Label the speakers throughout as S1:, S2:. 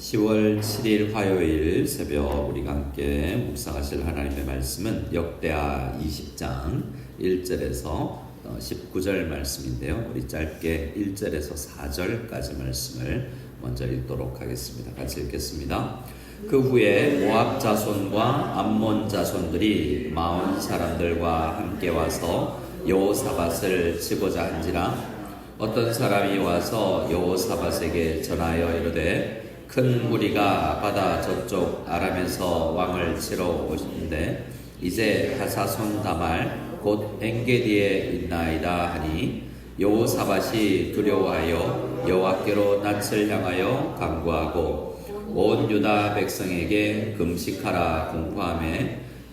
S1: 10월 7일 화요일 새벽 우리가 함께 묵상하실 하나님의 말씀은 역대하 20장 1절에서 19절 말씀인데요. 우리 짧게 1절에서 4절까지 말씀을 먼저 읽도록 하겠습니다. 같이 읽겠습니다. 그 후에 모압 자손과 암몬 자손들이 마온 사람들과 함께 와서 여호사밧을 치고자 한지라 어떤 사람이 와서 여호사밧에게 전하여 이르되 큰 무리가 바다 저쪽 아람에서 왕을 치러 오시는데 이제 하사손 다말 곧 엔게디에 있나이다 하니 여호사밧이 두려워하여 여호와께로 낯을 향하여 간구하고 온 유다 백성에게 금식하라 공포하며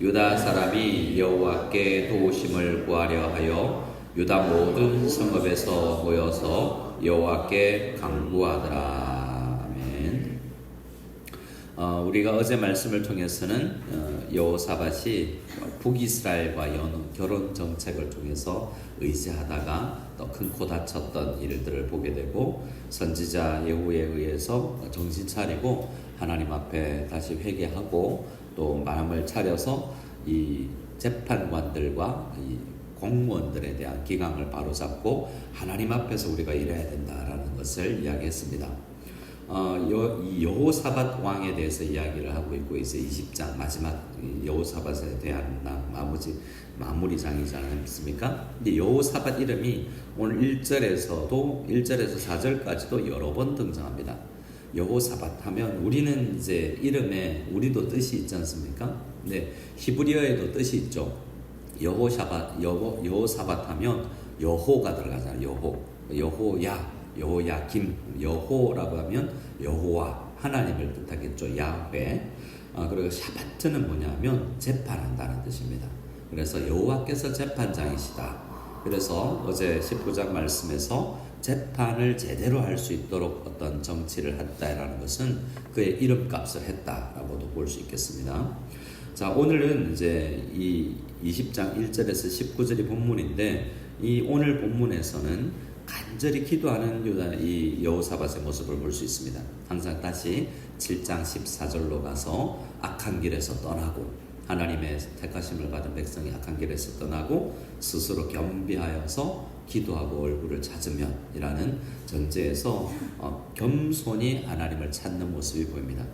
S1: 유다 사람이 여호와께 도우심을 구하려 하여 유다 모든 성읍에서 모여서 여호와께 간구하더라. 아멘. 우리가 어제 말씀을 통해서는 여호사밧이 북이스라엘과 결혼 정책을 통해서 의지하다가 또 큰 코 다쳤던 일들을 보게 되고 선지자 예후에 의해서 정신 차리고 하나님 앞에 다시 회개하고 또 마음을 차려서 이 재판관들과 이 공무원들에 대한 기강을 바로잡고 하나님 앞에서 우리가 일해야 된다라는 것을 이야기했습니다. 이 여호사밧 왕에 대해서 이야기를 하고 있고 이제 20장 마지막 여호사밧에 대한 마무리장이지 않습니까? 근데 여호사밧 이름이 오늘 1절에서 4절까지도 여러 번 등장합니다. 여호사밧 하면 우리는 이제 이름에 우리도 뜻이 있지 않습니까? 근데 히브리어에도 뜻이 있죠. 여호사밧 하면 여호가 들어가잖아요. 여호야김, 여호라고 하면 여호와 하나님을 뜻하겠죠. 야훼. 그리고 샤바트는 뭐냐면 재판한다는 뜻입니다. 그래서 여호와께서 재판장이시다. 그래서 어제 19장 말씀에서 재판을 제대로 할 수 있도록 어떤 정치를 했다라는 것은 그의 이름값을 했다라고도 볼 수 있겠습니다. 자, 오늘은 이제 이 20장 1절에서 19절이 본문인데 이 오늘 본문에서는 간절히 기도하는 이 여호사밧의 모습을 볼 수 있습니다. 항상 다시 7장 14절로 가서 악한 길에서 떠나고 하나님의 택하심을 받은 백성이 악한 길에서 떠나고 스스로 겸비하여서 기도하고 얼굴을 찾으면 이라는 전제에서 겸손히 하나님을 찾는 모습이 보입니다.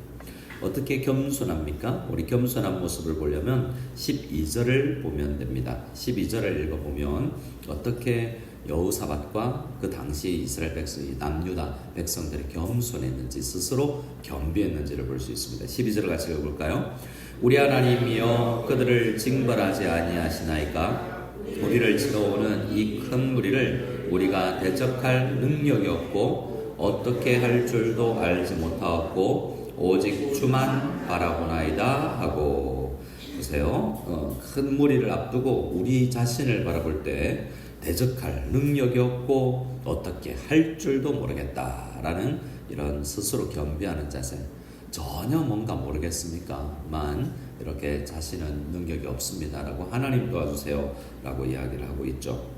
S1: 어떻게 겸손합니까? 우리 겸손한 모습을 보려면 12절을 보면 됩니다. 12절을 읽어보면 어떻게 여호사밧과 그 당시 이스라엘 백성이 남유다 백성들이 겸손했는지 스스로 겸비했는지를 볼 수 있습니다. 12절을 같이 읽어볼까요? 우리 하나님이여 그들을 징벌하지 아니하시나이까? 우리를 치러 오는 이 큰 무리를 우리가 대적할 능력이 없고 어떻게 할 줄도 알지 못하였고 오직 주만 바라보나이다 하고. 보세요. 큰 무리를 앞두고 우리 자신을 바라볼 때 대적할 능력이 없고 어떻게 할 줄도 모르겠다라는 이런 스스로 겸비하는 자세. 전혀 뭔가 모르겠습니까만 이렇게 자신은 능력이 없습니다라고 하나님 도와주세요 라고 이야기를 하고 있죠.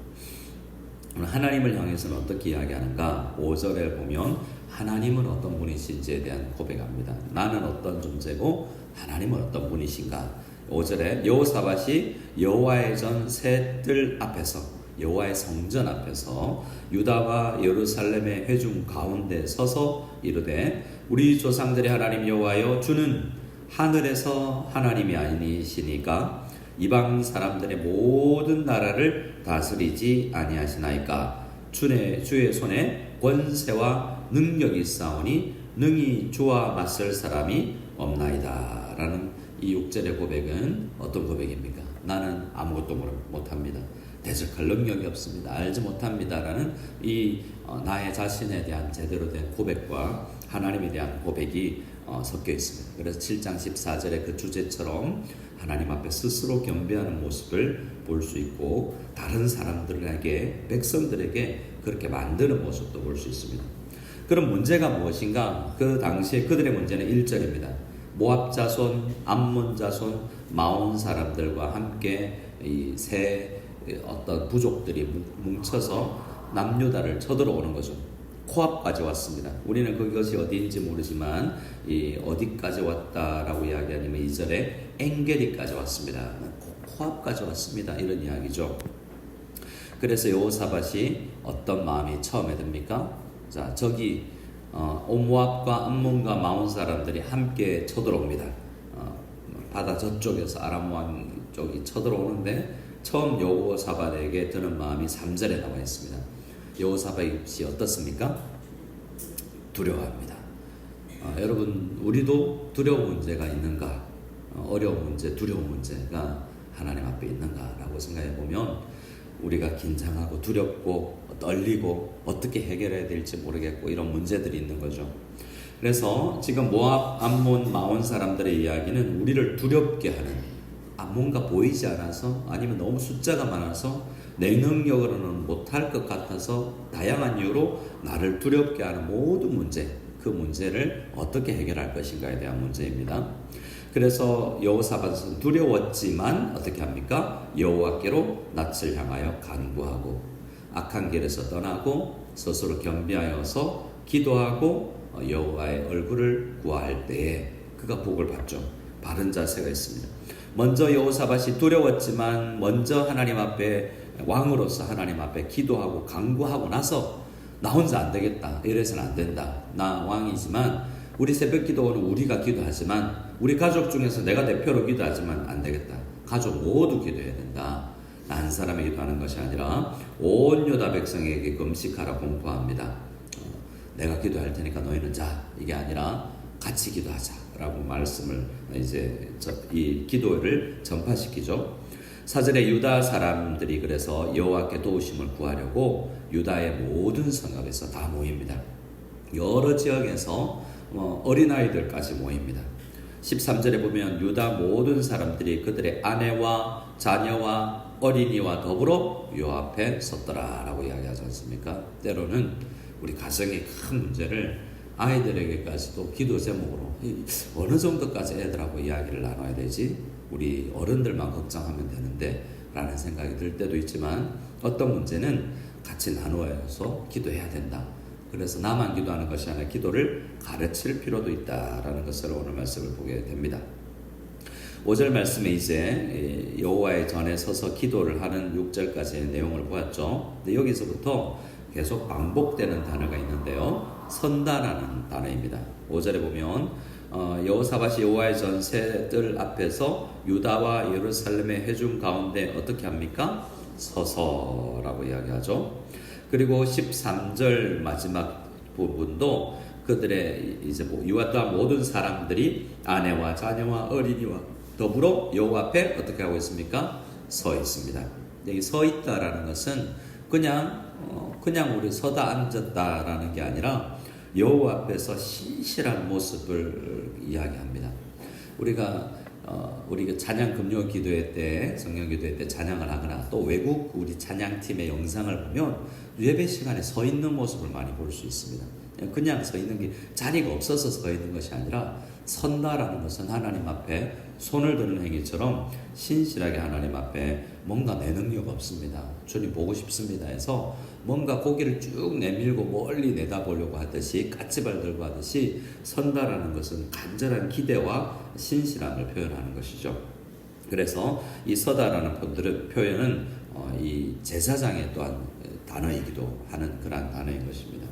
S1: 하나님을 향해서는 어떻게 이야기하는가? 5절에 보면 하나님은 어떤 분이신지에 대한 고백합니다. 나는 어떤 존재고 하나님은 어떤 분이신가? 5절에 여호사밧이 여호와의 전 새 뜰 앞에서 여호와의 성전 앞에서 유다와 예루살렘의 회중 가운데 서서 이르되 우리 조상들의 하나님 여호와여 주는 하늘에서 하나님이 아니시니까 이방 사람들의 모든 나라를 다스리지 아니하시나이까? 주의 손에 권세와 능력이 있사오니 능히 주와 맞설 사람이 없나이다 라는 이 6절의 고백은 어떤 고백입니까? 나는 아무것도 못합니다. 대적할 능력이 없습니다. 알지 못합니다라는 이 나의 자신에 대한 제대로 된 고백과 하나님에 대한 고백이 섞여 있습니다. 그래서 7장 14절의 그 주제처럼 하나님 앞에 스스로 겸비하는 모습을 볼 수 있고 다른 사람들에게 백성들에게 그렇게 만드는 모습도 볼 수 있습니다. 그럼 문제가 무엇인가? 그 당시에 그들의 문제는 1절입니다. 모압 자손, 암몬 자손, 마온 사람들과 함께 이 세 어떤 부족들이 뭉쳐서 남유다를 쳐들어오는 거죠. 코앞까지 왔습니다. 우리는 그것이 어디인지 모르지만 이 어디까지 왔다라고 이야기하냐면 2절에 엔게디까지 왔습니다. 코앞까지 왔습니다. 이런 이야기죠. 그래서 여호사밧이 어떤 마음이 처음에 듭니까? 자, 저기 모압과 암몬과 마온 사람들이 함께 쳐들어옵니다. 바다 저쪽에서 아람 왕 쪽이 쳐들어오는데 처음 여호사밧에게 드는 마음이 3절에 나와 있습니다. 여호사밧이 어떻습니까? 두려워합니다. 여러분, 우리도 두려운 문제가 있는가? 어려운 문제, 두려운 문제가 하나님 앞에 있는가라고 생각해 보면 우리가 긴장하고 두렵고 떨리고 어떻게 해결해야 될지 모르겠고 이런 문제들이 있는 거죠. 그래서 지금 모압, 암몬, 마온 사람들의 이야기는 우리를 두렵게 하는, 뭔가 보이지 않아서 아니면 너무 숫자가 많아서 내 능력으로는 못할 것 같아서 다양한 이유로 나를 두렵게 하는 모든 문제, 그 문제를 어떻게 해결할 것인가에 대한 문제입니다. 그래서 여호사밧은 두려웠지만 어떻게 합니까? 여호와께로 낯을 향하여 간구하고 악한 길에서 떠나고 스스로 겸비하여서 기도하고 여호와의 얼굴을 구할 때에 그가 복을 받죠. 바른 자세가 있습니다. 먼저 여호사밧이 두려웠지만 먼저 하나님 앞에 왕으로서 하나님 앞에 기도하고 간구하고 나서 나 혼자 안 되겠다, 이래서는 안 된다, 나 왕이지만 우리 새벽 기도는 우리가 기도하지만 우리 가족 중에서 내가 대표로 기도하지만 안 되겠다, 가족 모두 기도해야 된다. 난 사람이 기도하는 것이 아니라 온 유다 백성에게 금식하라 공포합니다. 내가 기도할 테니까 너희는 자, 이게 아니라 같이 기도하자라고 말씀을 이제 이 기도를 전파시키죠. 4절에 유다 사람들이 그래서 여호와께 도우심을 구하려고 유다의 모든 성읍에서 다 모입니다. 여러 지역에서 어린아이들까지 모입니다. 13절에 보면 유다 모든 사람들이 그들의 아내와 자녀와 어린이와 더불어 요 앞에 섰더라 라고 이야기하지 않습니까? 때로는 우리 가정의 큰 문제를 아이들에게까지도 기도 제목으로 어느 정도까지 애들하고 이야기를 나눠야 되지? 우리 어른들만 걱정하면 되는데 라는 생각이 들 때도 있지만 어떤 문제는 같이 나누어서 기도해야 된다. 그래서 나만 기도하는 것이 아니라 기도를 가르칠 필요도 있다라는 것을 오늘 말씀을 보게 됩니다. 5절 말씀에 이제 여호와의 전에 서서 기도를 하는 6절까지의 내용을 보았죠. 근데 여기서부터 계속 반복되는 단어가 있는데요. 선다라는 단어입니다. 5절에 보면 여호사밧이 여호와의 전세들 앞에서 유다와 예루살렘의 회중 가운데 어떻게 합니까? 서서라고 이야기하죠. 그리고 13절 마지막 부분도 그들의 이제 유다 모든 사람들이 아내와 자녀와 어린이와 더불어 여호와 앞에 어떻게 하고 있습니까? 서 있습니다. 여기 서 있다라는 것은 그냥 우리 서다 앉았다라는 게 아니라 여호와 앞에서 신실한 모습을 이야기합니다. 우리가 찬양 금요 기도회 때, 성령 기도회 때 찬양을 하거나 또 외국 우리 찬양팀의 영상을 보면 예배 시간에 서 있는 모습을 많이 볼 수 있습니다. 그냥 서 있는 게 자리가 없어서 서 있는 것이 아니라 선다라는 것은 하나님 앞에 손을 드는 행위처럼 신실하게 하나님 앞에 뭔가 내 능력 없습니다, 주님 보고 싶습니다 해서 뭔가 고개를 쭉 내밀고 멀리 내다보려고 하듯이 까치발 들고 하듯이 선다라는 것은 간절한 기대와 신실함을 표현하는 것이죠. 그래서 이 서다라는 표현은 이 제사장의 또한 단어이기도 하는 그러한 단어인 것입니다.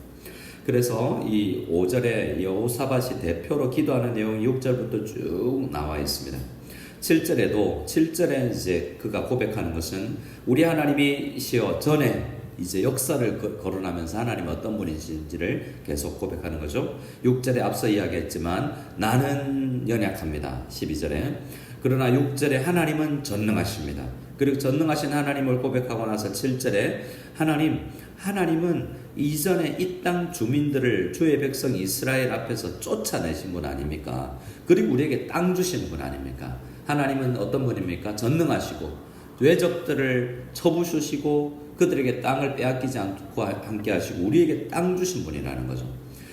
S1: 그래서 이 5절에 여호사밧이 대표로 기도하는 내용이 6절부터 쭉 나와 있습니다. 7절에 이제 그가 고백하는 것은 우리 하나님이시여 전에 이제 역사를 거론하면서 하나님이 어떤 분이신지를 계속 고백하는 거죠. 6절에 앞서 이야기했지만 나는 연약합니다. 12절에 그러나 6절에 하나님은 전능하십니다. 그리고 전능하신 하나님을 고백하고 나서 7절에 하나님은 이전에 이 땅 주민들을 주의 백성 이스라엘 앞에서 쫓아내신 분 아닙니까? 그리고 우리에게 땅 주시는 분 아닙니까? 하나님은 어떤 분입니까? 전능하시고 외적들을 쳐부수시고 그들에게 땅을 빼앗기지 않고 함께 하시고 우리에게 땅 주신 분이라는 거죠.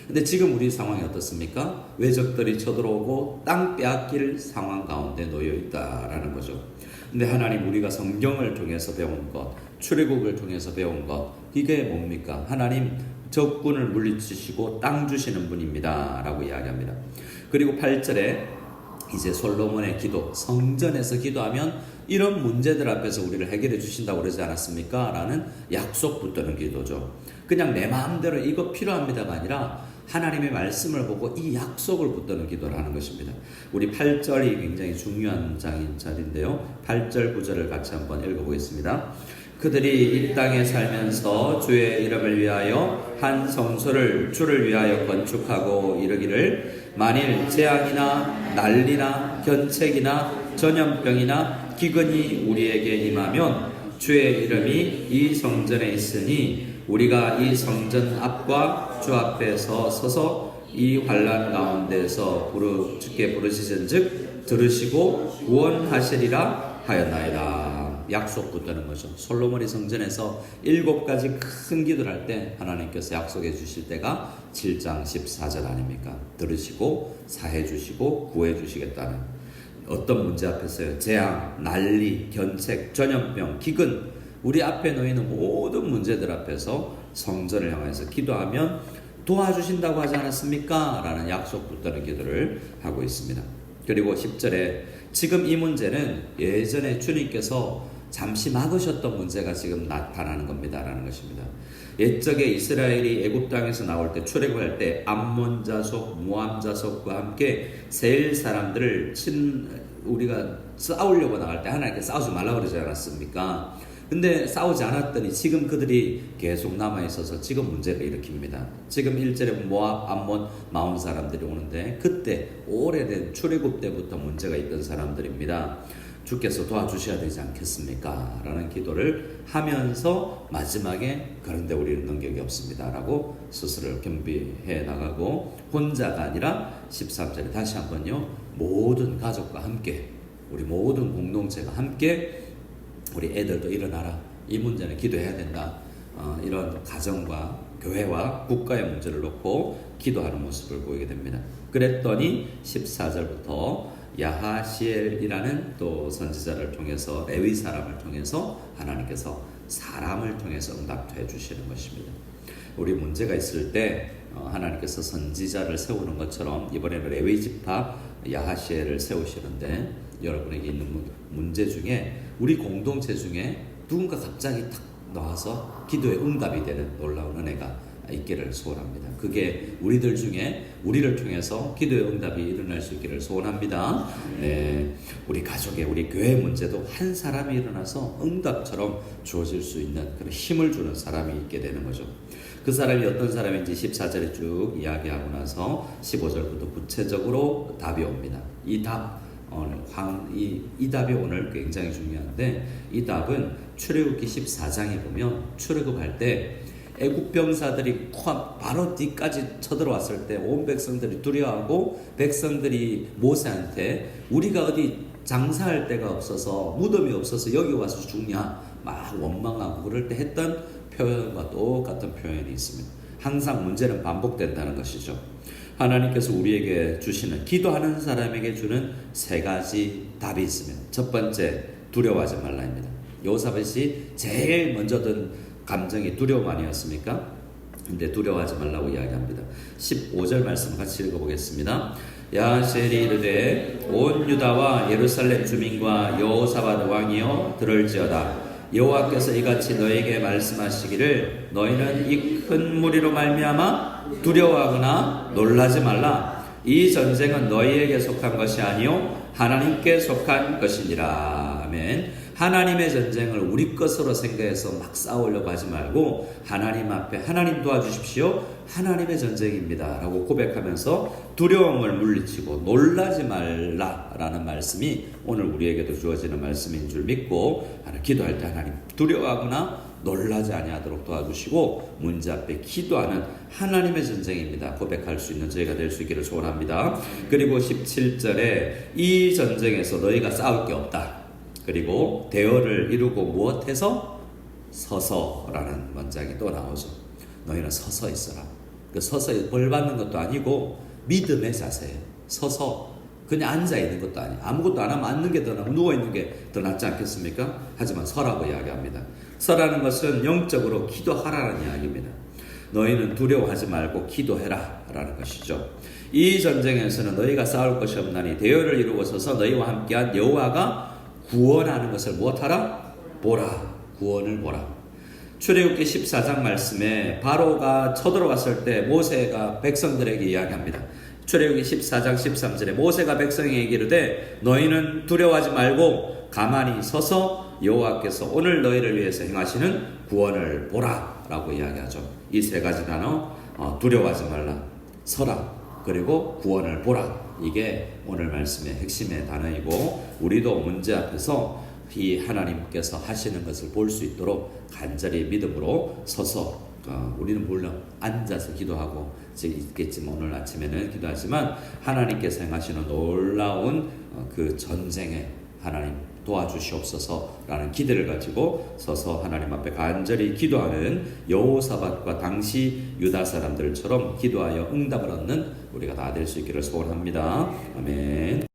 S1: 근데 지금 우리 상황이 어떻습니까? 외적들이 쳐들어오고 땅 빼앗길 상황 가운데 놓여 있다라는 거죠. 근데 하나님, 우리가 성경을 통해서 배운 것, 출애굽을 통해서 배운 것, 이게 뭡니까? 하나님 적군을 물리치시고 땅 주시는 분입니다 라고 이야기합니다. 그리고 8절에 이제 솔로몬의 기도, 성전에서 기도하면 이런 문제들 앞에서 우리를 해결해 주신다고 그러지 않았습니까? 라는 약속 붙드는 기도죠. 그냥 내 마음대로 이거 필요합니다가 아니라 하나님의 말씀을 보고 이 약속을 붙드는 기도를 하는 것입니다. 우리 8절이 굉장히 중요한 자리인데요. 8절 9절을 같이 한번 읽어보겠습니다. 그들이 이 땅에 살면서 주의 이름을 위하여 한 성소를 주를 위하여 건축하고 이르기를 만일 재앙이나 난리나 견책이나 전염병이나 기근이 우리에게 임하면 주의 이름이 이 성전에 있으니 우리가 이 성전 앞과 주 앞에서 서서 이 환난 가운데서 주께 부르시전즉 들으시고 구원하시리라 하였나이다. 약속 붙드는 거죠. 솔로몬이 성전에서 7가지 큰 기도를 할 때 하나님께서 약속해 주실 때가 7장 14절 아닙니까? 들으시고 사해 주시고 구해 주시겠다는 어떤 문제 앞에서요. 재앙, 난리, 견책, 전염병, 기근 우리 앞에 놓이는 모든 문제들 앞에서 성전을 향해서 기도하면 도와주신다고 하지 않았습니까? 라는 약속 붙드는 기도를 하고 있습니다. 그리고 10절에 지금 이 문제는 예전에 주님께서 잠시 막으셨던 문제가 지금 나타나는 겁니다 라는 것입니다. 옛적에 이스라엘이 애굽 땅에서 나올 때 출애굽할 때 암몬 자속, 모함 자속과 함께 세일 사람들을 우리가 싸우려고 나갈 때 하나님께 싸우지 말라고 그러지 않았습니까? 근데 싸우지 않았더니 지금 그들이 계속 남아있어서 지금 문제를 일으킵니다. 지금 1절에 모압, 암몬, 마온 사람들이 오는데 그때 오래된 출애굽 때부터 문제가 있던 사람들입니다. 주께서 도와주셔야 되지 않겠습니까? 라는 기도를 하면서 마지막에 그런데 우리는 능력이 없습니다 라고 스스로를 겸비해 나가고 혼자가 아니라 13절에 다시 한번요 모든 가족과 함께 우리 모든 공동체가 함께 우리 애들도 일어나라 이 문제는 기도해야 된다 이런 가정과 교회와 국가의 문제를 놓고 기도하는 모습을 보이게 됩니다. 그랬더니 14절부터 야하시엘이라는 또 선지자를 통해서 레위 사람을 통해서 하나님께서 사람을 통해서 응답해 주시는 것입니다. 우리 문제가 있을 때 하나님께서 선지자를 세우는 것처럼 이번에는 레위 지파 야하시엘을 세우시는데 여러분에게 있는 문제 중에 우리 공동체 중에 누군가 갑자기 탁 나와서 기도에 응답이 되는 놀라운 은혜가 있기를 소원합니다. 그게 우리들 중에 우리를 통해서 기도의 응답이 일어날 수 있기를 소원합니다. 우리 가족의 우리 교회 문제도 한 사람이 일어나서 응답처럼 주어질 수 있는 그런 힘을 주는 사람이 있게 되는 거죠. 그 사람이 어떤 사람인지 14절에 쭉 이야기하고 나서 15절부터 구체적으로 답이 옵니다. 이 답이 오늘 굉장히 중요한데 이 답은 출애굽기 14장에 보면 출애굽할 때 애굽 병사들이 바로 뒤까지 쳐들어왔을 때 온 백성들이 두려워하고 백성들이 모세한테 우리가 어디 장사할 데가 없어서 무덤이 없어서 여기 와서 죽냐 막 원망하고 그럴 때 했던 표현과 똑같은 표현이 있습니다. 항상 문제는 반복된다는 것이죠. 하나님께서 우리에게 주시는 기도하는 사람에게 주는 3가지 답이 있습니다. 첫 번째 두려워하지 말라입니다. 여호사밧이 제일 먼저 든 감정이 두려움 아니었습니까? 근데 두려워하지 말라고 이야기합니다. 15절 말씀 같이 읽어보겠습니다. 야하시엘이 이르되 온 유다와 예루살렘 주민과 여호사밧 왕이여 들을지어다. 여호와께서 이같이 너에게 말씀하시기를 너희는 이 큰 무리로 말미암아 두려워하거나 놀라지 말라. 이 전쟁은 너희에게 속한 것이 아니요 하나님께 속한 것이니라. 아멘. 하나님의 전쟁을 우리 것으로 생각해서 막 싸우려고 하지 말고 하나님 앞에 하나님 도와주십시오. 하나님의 전쟁입니다 라고 고백하면서 두려움을 물리치고 놀라지 말라라는 말씀이 오늘 우리에게도 주어지는 말씀인 줄 믿고 기도할 때 하나님 두려워하거나 놀라지 아니하도록 도와주시고 문제 앞에 기도하는 하나님의 전쟁입니다 고백할 수 있는 저희가 될 수 있기를 소원합니다. 그리고 17절에 이 전쟁에서 너희가 싸울 게 없다. 그리고 대어를 이루고 무엇해서? 서서라는 문장이 또 나오죠. 너희는 서서 있어라. 그 서서 벌 받는 것도 아니고 믿음의 자세예요. 서서 그냥 앉아 있는 것도 아니에요. 아무것도 안 하면 앉는 게 더 나고 누워 있는 게 더 낫지 않겠습니까? 하지만 서라고 이야기합니다. 서라는 것은 영적으로 기도하라는 이야기입니다. 너희는 두려워하지 말고 기도해라 라는 것이죠. 이 전쟁에서는 너희가 싸울 것이 없나니 대열을 이루고 서서 너희와 함께한 여호와가 구원하는 것을 무엇하라? 보라. 구원을 보라. 출애굽기 14장 말씀에 바로가 쳐들어갔을 때 모세가 백성들에게 이야기합니다. 출애굽기 14장 13절에 모세가 백성에게 이르되 너희는 두려워하지 말고 가만히 서서 여호와께서 오늘 너희를 위해서 행하시는 구원을 보라 라고 이야기하죠. 이 세 가지 단어, 두려워하지 말라, 서라, 그리고 구원을 보라. 이게 오늘 말씀의 핵심의 단어이고, 우리도 문제 앞에서 이 하나님께서 하시는 것을 볼 수 있도록 간절히 믿음으로 서서, 우리는 물론 앉아서 기도하고 있겠지만 오늘 아침에는 기도하지만 하나님께서 행하시는 놀라운 그 전쟁에 하나님 도와주시옵소서라는 기대를 가지고 서서 하나님 앞에 간절히 기도하는 여호사밧과 당시 유다 사람들처럼 기도하여 응답을 얻는 우리가 다 될 수 있기를 소원합니다. 아멘.